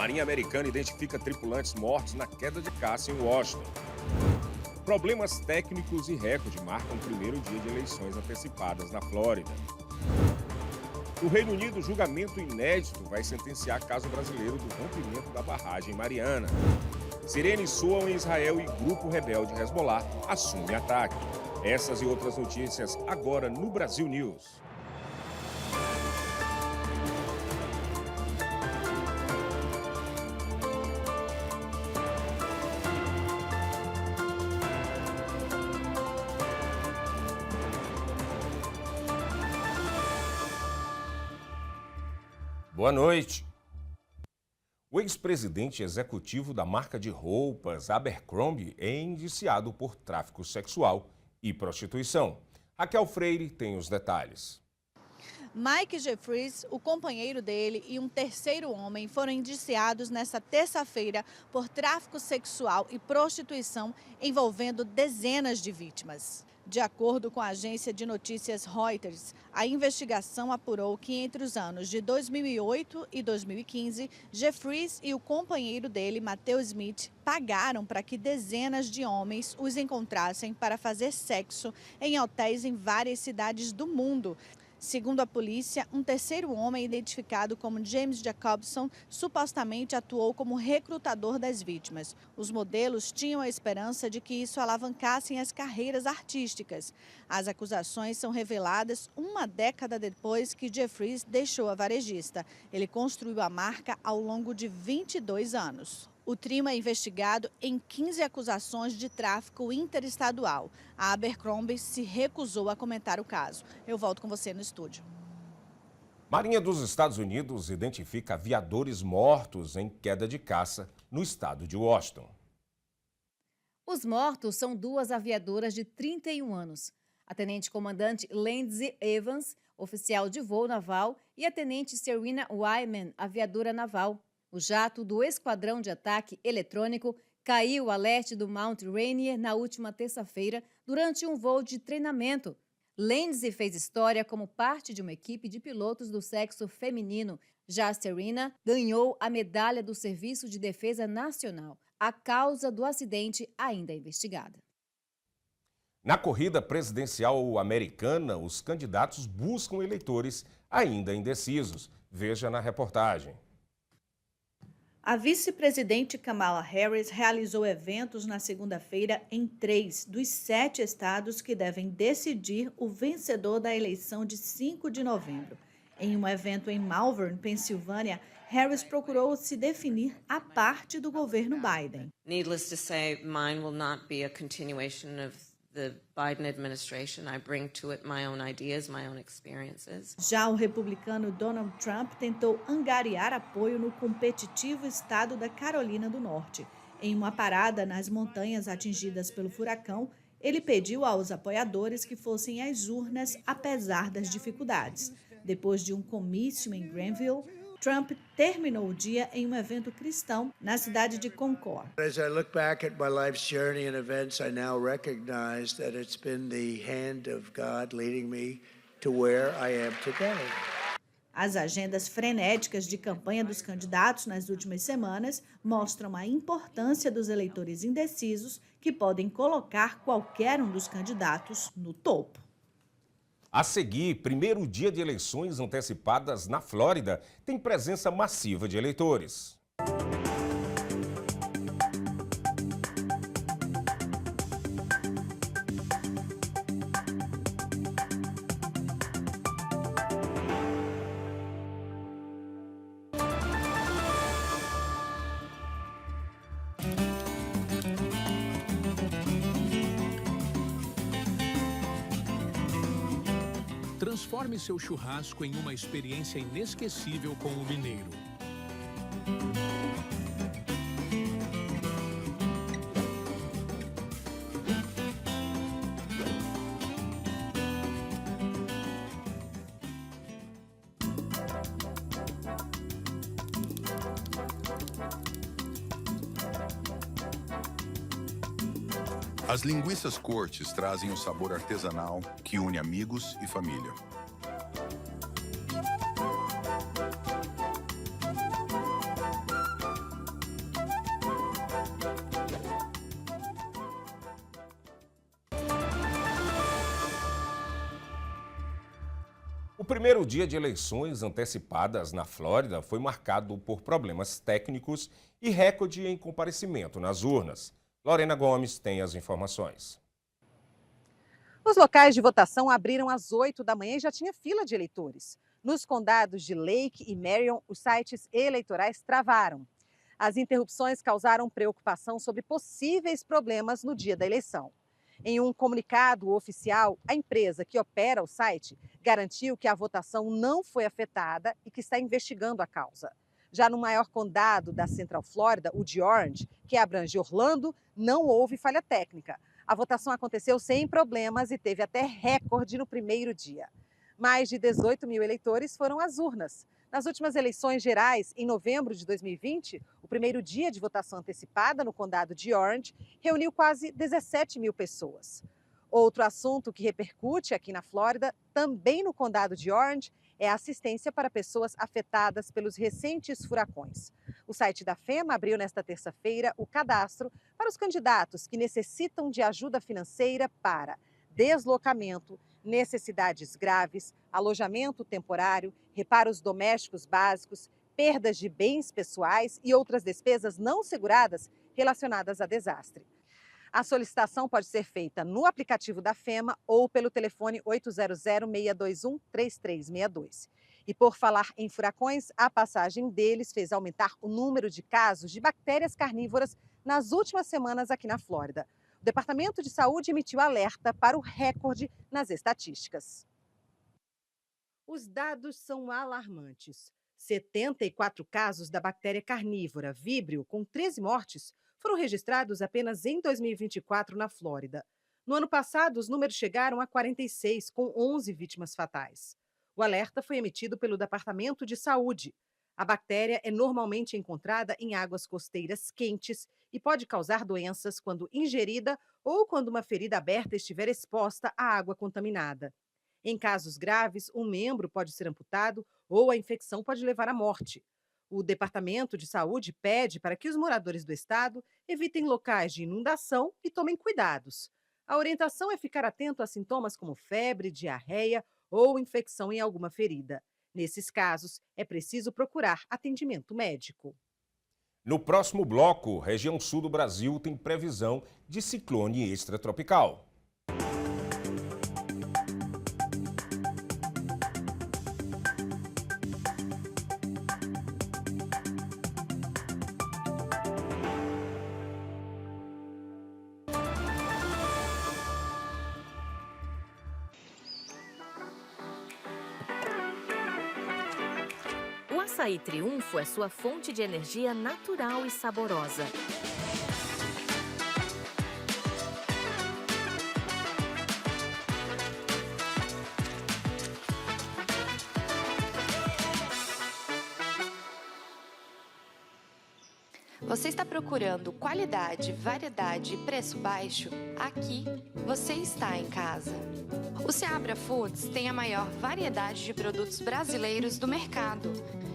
Marinha Americana identifica tripulantes mortos na queda de caça em Washington. Problemas técnicos e recorde marcam o primeiro dia de eleições antecipadas na Flórida. No Reino Unido, julgamento inédito vai sentenciar caso brasileiro do rompimento da barragem Mariana. Sirenes soam em Israel e grupo rebelde Hezbollah assume ataque. Essas e outras notícias agora no Brasil News. Boa noite. O ex-presidente executivo da marca de roupas Abercrombie é indiciado por tráfico sexual e prostituição. Raquel Freire tem os detalhes. Mike Jeffries, o companheiro dele e um terceiro homem foram indiciados nesta terça-feira por tráfico sexual e prostituição envolvendo dezenas de vítimas. De acordo com a agência de notícias Reuters, a investigação apurou que entre os anos de 2008 e 2015, Jeffries e o companheiro dele, Matthew Smith, pagaram para que dezenas de homens os encontrassem para fazer sexo em hotéis em várias cidades do mundo. Segundo a polícia, um terceiro homem, identificado como James Jacobson, supostamente atuou como recrutador das vítimas. Os modelos tinham a esperança de que isso alavancasse as carreiras artísticas. As acusações são reveladas uma década depois que Jeffries deixou a varejista. Ele construiu a marca ao longo de 22 anos. O trio é investigado em 15 acusações de tráfico interestadual. A Abercrombie se recusou a comentar o caso. Eu volto com você no estúdio. Marinha dos Estados Unidos identifica aviadores mortos em queda de caça no estado de Washington. Os mortos são duas aviadoras de 31 anos. A tenente-comandante Lindsay Evans, oficial de voo naval, e a tenente Serena Wyman, aviadora naval. O jato do Esquadrão de Ataque Eletrônico caiu a leste do Mount Rainier na última terça-feira durante um voo de treinamento. Lindsay fez história como parte de uma equipe de pilotos do sexo feminino. Já Serena ganhou a medalha do Serviço de Defesa Nacional. A causa do acidente ainda é investigada. Na corrida presidencial americana, os candidatos buscam eleitores ainda indecisos. Veja na reportagem. A vice-presidente Kamala Harris realizou eventos na segunda-feira em 3 dos 7 estados que devem decidir o vencedor da eleição de 5 de novembro. Em um evento em Malvern, Pensilvânia, Harris procurou se definir à parte do governo Biden. Needless to say, mine will not be a continuation of the Biden administration. I bring to it my own ideas, my own experiences. Já o republicano Donald Trump tentou angariar apoio no competitivo estado da Carolina do Norte. Em uma parada nas montanhas atingidas pelo furacão, ele pediu aos apoiadores que fossem às urnas apesar das dificuldades. Depois de um comício em Greenville, Trump terminou o dia em um evento cristão na cidade de Concord. As I look back at my life's journey and events, I now recognize that it's been the hand of God leading me to where I am today. As agendas frenéticas de campanha dos candidatos nas últimas semanas mostram a importância dos eleitores indecisos que podem colocar qualquer um dos candidatos no topo. A seguir, primeiro dia de eleições antecipadas na Flórida tem presença massiva de eleitores. Transforme seu churrasco em uma experiência inesquecível com o mineiro. As linguiças cortes trazem um sabor artesanal que une amigos e família. primeiro dia de eleições antecipadas na Flórida foi marcado por problemas técnicos e recorde em comparecimento nas urnas. Lorena Gomes tem as informações. Os locais de votação abriram às 8 da manhã e já tinha fila de eleitores. Nos condados de Lake e Marion, os sites eleitorais travaram. As interrupções causaram preocupação sobre possíveis problemas no dia da eleição. Em um comunicado oficial, a empresa que opera o site garantiu que a votação não foi afetada e que está investigando a causa. Já no maior condado da Central Flórida, o de Orange, que abrange Orlando, não houve falha técnica. A votação aconteceu sem problemas e teve até recorde no primeiro dia. Mais de 18 mil eleitores foram às urnas. Nas últimas eleições gerais, em novembro de 2020, o primeiro dia de votação antecipada no condado de Orange reuniu quase 17 mil pessoas. Outro assunto que repercute aqui na Flórida, também no condado de Orange, é a assistência para pessoas afetadas pelos recentes furacões. O site da FEMA abriu nesta terça-feira o cadastro para os candidatos que necessitam de ajuda financeira para deslocamento, necessidades graves, alojamento temporário, reparos domésticos básicos, perdas de bens pessoais e outras despesas não seguradas relacionadas a desastre. A solicitação pode ser feita no aplicativo da FEMA ou pelo telefone 800-621-3362. E por falar em furacões, a passagem deles fez aumentar o número de casos de bactérias carnívoras nas últimas semanas aqui na Flórida. O Departamento de Saúde emitiu alerta para o recorde nas estatísticas. Os dados são alarmantes. 74 casos da bactéria carnívora Vibrio, com 13 mortes, foram registrados apenas em 2024 na Flórida. No ano passado, os números chegaram a 46, com 11 vítimas fatais. O alerta foi emitido pelo Departamento de Saúde. A bactéria é normalmente encontrada em águas costeiras quentes e pode causar doenças quando ingerida ou quando uma ferida aberta estiver exposta à água contaminada. Em casos graves, um membro pode ser amputado ou a infecção pode levar à morte. O Departamento de Saúde pede para que os moradores do estado evitem locais de inundação e tomem cuidados. A orientação é ficar atento a sintomas como febre, diarreia ou infecção em alguma ferida. Nesses casos, é preciso procurar atendimento médico. No próximo bloco, região sul do Brasil tem previsão de ciclone extratropical. O açaí Triunfo é sua fonte de energia natural e saborosa. Você está procurando qualidade, variedade e preço baixo? Aqui você está em casa. O Seabra Foods tem a maior variedade de produtos brasileiros do mercado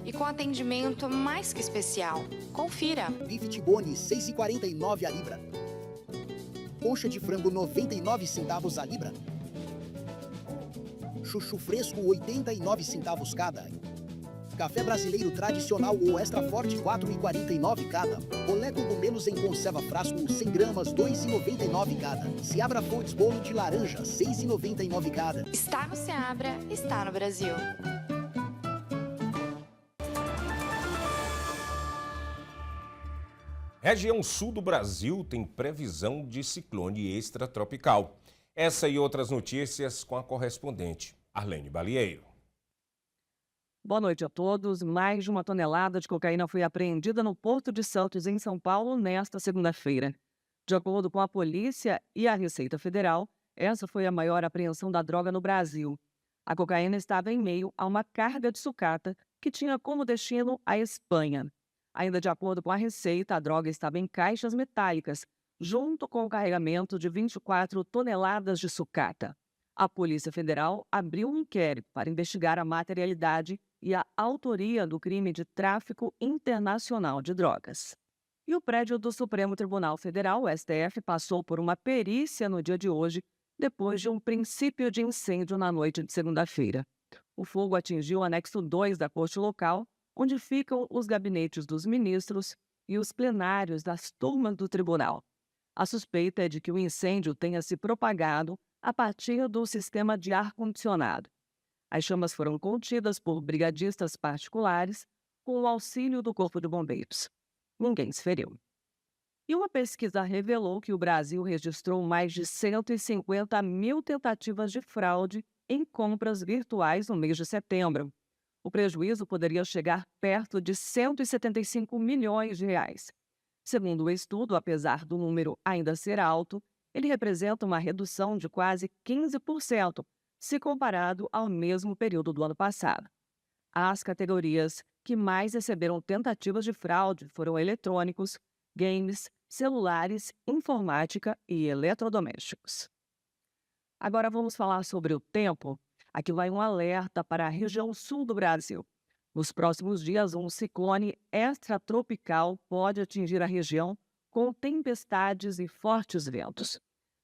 e com atendimento mais que especial. Confira. Bife Tibone, 6,49 a libra. Coxa de frango, 99 centavos a libra. Chuchu fresco, 89 centavos cada. Café brasileiro tradicional ou extra forte, 4,49 cada. Olé cogumelos em conserva frasco, 100 gramas, 2,99 cada. Seabra Foods bolo de laranja, 6,99 cada. Está no Seabra, está no Brasil. Região sul do Brasil tem previsão de ciclone extratropical. Essa e outras notícias com a correspondente Arlene Balieiro. Boa noite a todos. Mais de 1 tonelada de cocaína foi apreendida no Porto de Santos, em São Paulo, nesta segunda-feira. De acordo com a polícia e a Receita Federal, essa foi a maior apreensão da droga no Brasil. A cocaína estava em meio a uma carga de sucata que tinha como destino a Espanha. Ainda de acordo com a Receita, a droga estava em caixas metálicas, junto com o carregamento de 24 toneladas de sucata. A Polícia Federal abriu um inquérito para investigar a materialidade e a autoria do crime de tráfico internacional de drogas. E o prédio do Supremo Tribunal Federal, o STF, passou por uma perícia no dia de hoje, depois de um princípio de incêndio na noite de segunda-feira. O fogo atingiu o anexo 2 da corte local, onde ficam os gabinetes dos ministros e os plenários das turmas do tribunal. A suspeita é de que o incêndio tenha se propagado a partir do sistema de ar-condicionado. As chamas foram contidas por brigadistas particulares com o auxílio do Corpo de Bombeiros. Ninguém se feriu. E uma pesquisa revelou que o Brasil registrou mais de 150 mil tentativas de fraude em compras virtuais no mês de setembro. O prejuízo poderia chegar perto de 175 milhões de reais. Segundo o estudo, apesar do número ainda ser alto, ele representa uma redução de quase 15%, se comparado ao mesmo período do ano passado. As categorias que mais receberam tentativas de fraude foram eletrônicos, games, celulares, informática e eletrodomésticos. Agora vamos falar sobre o tempo. Aqui vai um alerta para a região sul do Brasil. Nos próximos dias, um ciclone extratropical pode atingir a região com tempestades e fortes ventos.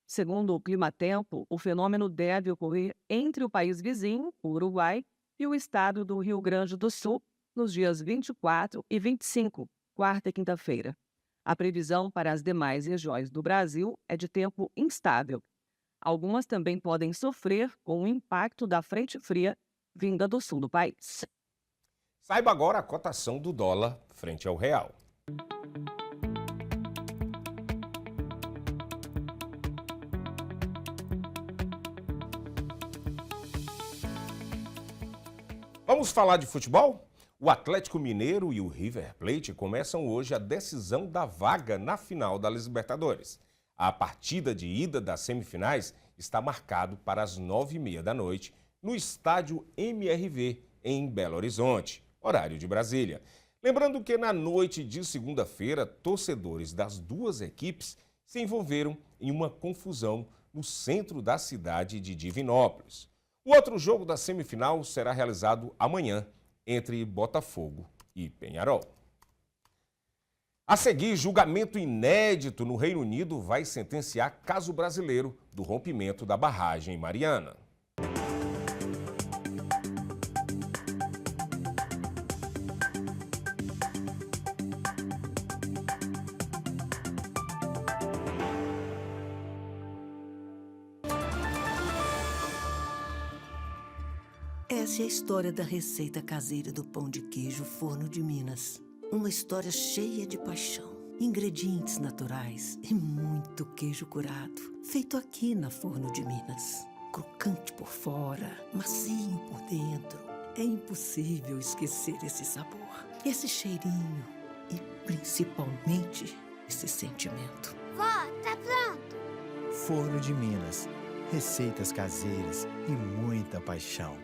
Segundo o Climatempo, o fenômeno deve ocorrer entre o país vizinho, o Uruguai, e o estado do Rio Grande do Sul, nos dias 24 e 25, quarta e quinta-feira. A previsão para as demais regiões do Brasil é de tempo instável. Algumas também podem sofrer com o impacto da frente fria vinda do sul do país. Saiba agora a cotação do dólar frente ao real. Vamos falar de futebol? O Atlético Mineiro e o River Plate começam hoje a decisão da vaga na final da Libertadores. A partida de ida das semifinais está marcado para as 9h30 da noite no estádio MRV, em Belo Horizonte, horário de Brasília. Lembrando que na noite de segunda-feira, torcedores das duas equipes se envolveram em uma confusão no centro da cidade de Divinópolis. O outro jogo da semifinal será realizado amanhã, entre Botafogo e Peñarol. A seguir, julgamento inédito no Reino Unido vai sentenciar caso brasileiro do rompimento da barragem Mariana. Essa é a história da receita caseira do pão de queijo Forno de Minas. Uma história cheia de paixão, ingredientes naturais e muito queijo curado. Feito aqui na Forno de Minas. Crocante por fora, macio por dentro. É impossível esquecer esse sabor, esse cheirinho e, principalmente, esse sentimento. Vó, tá pronto? Forno de Minas. Receitas caseiras e muita paixão.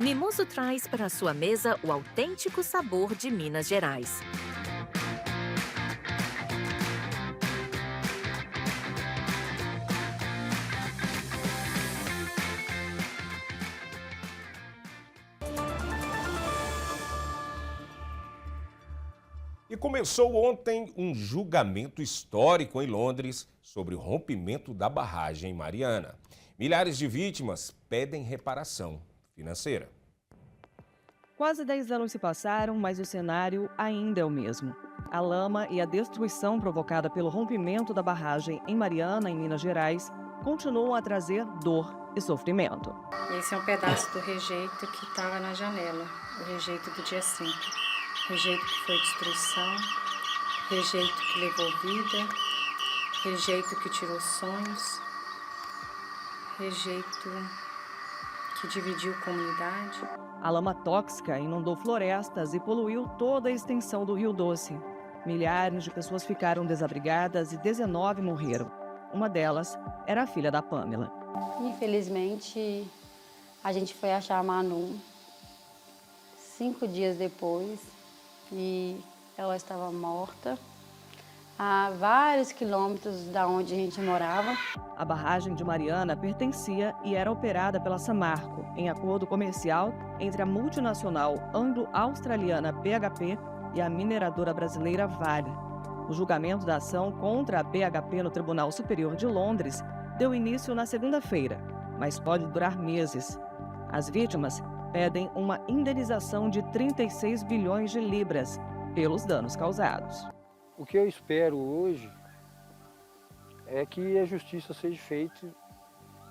Mimoso traz para a sua mesa o autêntico sabor de Minas Gerais. E começou ontem um julgamento histórico em Londres sobre o rompimento da barragem Mariana. Milhares de vítimas pedem reparação financeira. Quase 10 anos se passaram, mas o cenário ainda é o mesmo. A lama e a destruição provocada pelo rompimento da barragem em Mariana, em Minas Gerais, continuam a trazer dor e sofrimento. Esse é um pedaço do rejeito que estava na janela, o rejeito do dia 5. Rejeito que foi destruição, rejeito que levou vida, rejeito que tirou sonhos, rejeito que dividiu comunidade. A lama tóxica inundou florestas e poluiu toda a extensão do Rio Doce. Milhares de pessoas ficaram desabrigadas e 19 morreram. Uma delas era a filha da Pamela. Infelizmente, a gente foi achar a Manu 5 dias depois e ela estava morta a vários quilômetros da onde a gente morava. A barragem de Mariana pertencia e era operada pela Samarco, em acordo comercial entre a multinacional anglo-australiana BHP e a mineradora brasileira Vale. O julgamento da ação contra a BHP no Tribunal Superior de Londres deu início na segunda-feira, mas pode durar meses. As vítimas pedem uma indenização de 36 bilhões de libras pelos danos causados. O que eu espero hoje é que a justiça seja feita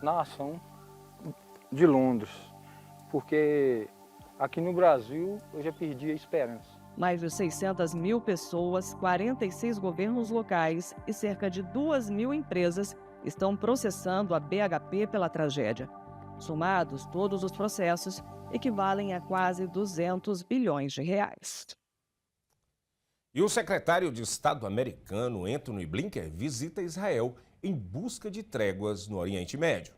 na ação de Londres, porque aqui no Brasil eu já perdi a esperança. Mais de 600 mil pessoas, 46 governos locais e cerca de 2.000 empresas estão processando a BHP pela tragédia. Somados, todos os processos equivalem a quase 200 bilhões de reais. E o secretário de Estado americano, Antony Blinken, visita Israel em busca de tréguas no Oriente Médio.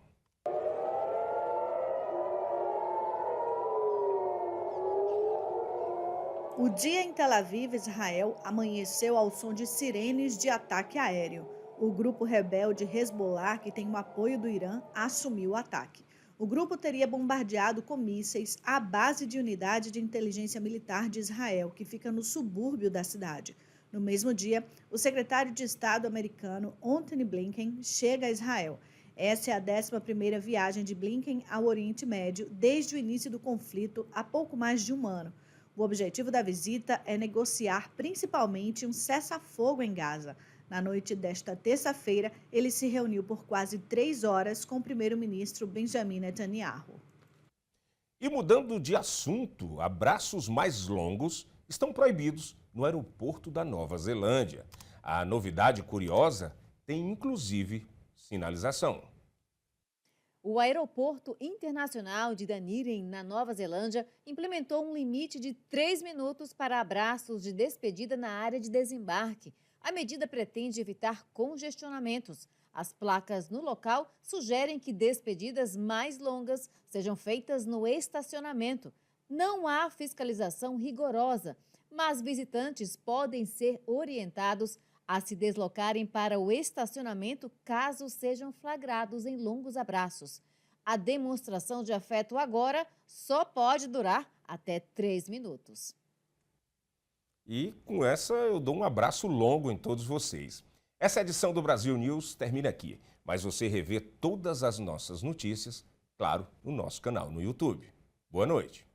O dia em Tel Aviv, Israel, amanheceu ao som de sirenes de ataque aéreo. O grupo rebelde Hezbollah, que tem o apoio do Irã, assumiu o ataque. O grupo teria bombardeado com mísseis a base de unidade de inteligência militar de Israel, que fica no subúrbio da cidade. No mesmo dia, o secretário de Estado americano, Antony Blinken, chega a Israel. Essa é a 11ª viagem de Blinken ao Oriente Médio desde o início do conflito, há pouco mais de um ano. O objetivo da visita é negociar principalmente um cessar-fogo em Gaza. Na noite desta terça-feira, ele se reuniu por quase 3 horas com o primeiro-ministro Benjamin Netanyahu. E mudando de assunto, abraços mais longos estão proibidos no aeroporto da Nova Zelândia. A novidade curiosa tem inclusive sinalização. O Aeroporto Internacional de Dunedin, na Nova Zelândia, implementou um limite de 3 minutos para abraços de despedida na área de desembarque. A medida pretende evitar congestionamentos. As placas no local sugerem que despedidas mais longas sejam feitas no estacionamento. Não há fiscalização rigorosa, mas visitantes podem ser orientados a se deslocarem para o estacionamento caso sejam flagrados em longos abraços. A demonstração de afeto agora só pode durar até 3 minutos. E com essa eu dou um abraço longo em todos vocês. Essa edição do Brasil News termina aqui, mas você revê todas as nossas notícias, claro, no nosso canal no YouTube. Boa noite.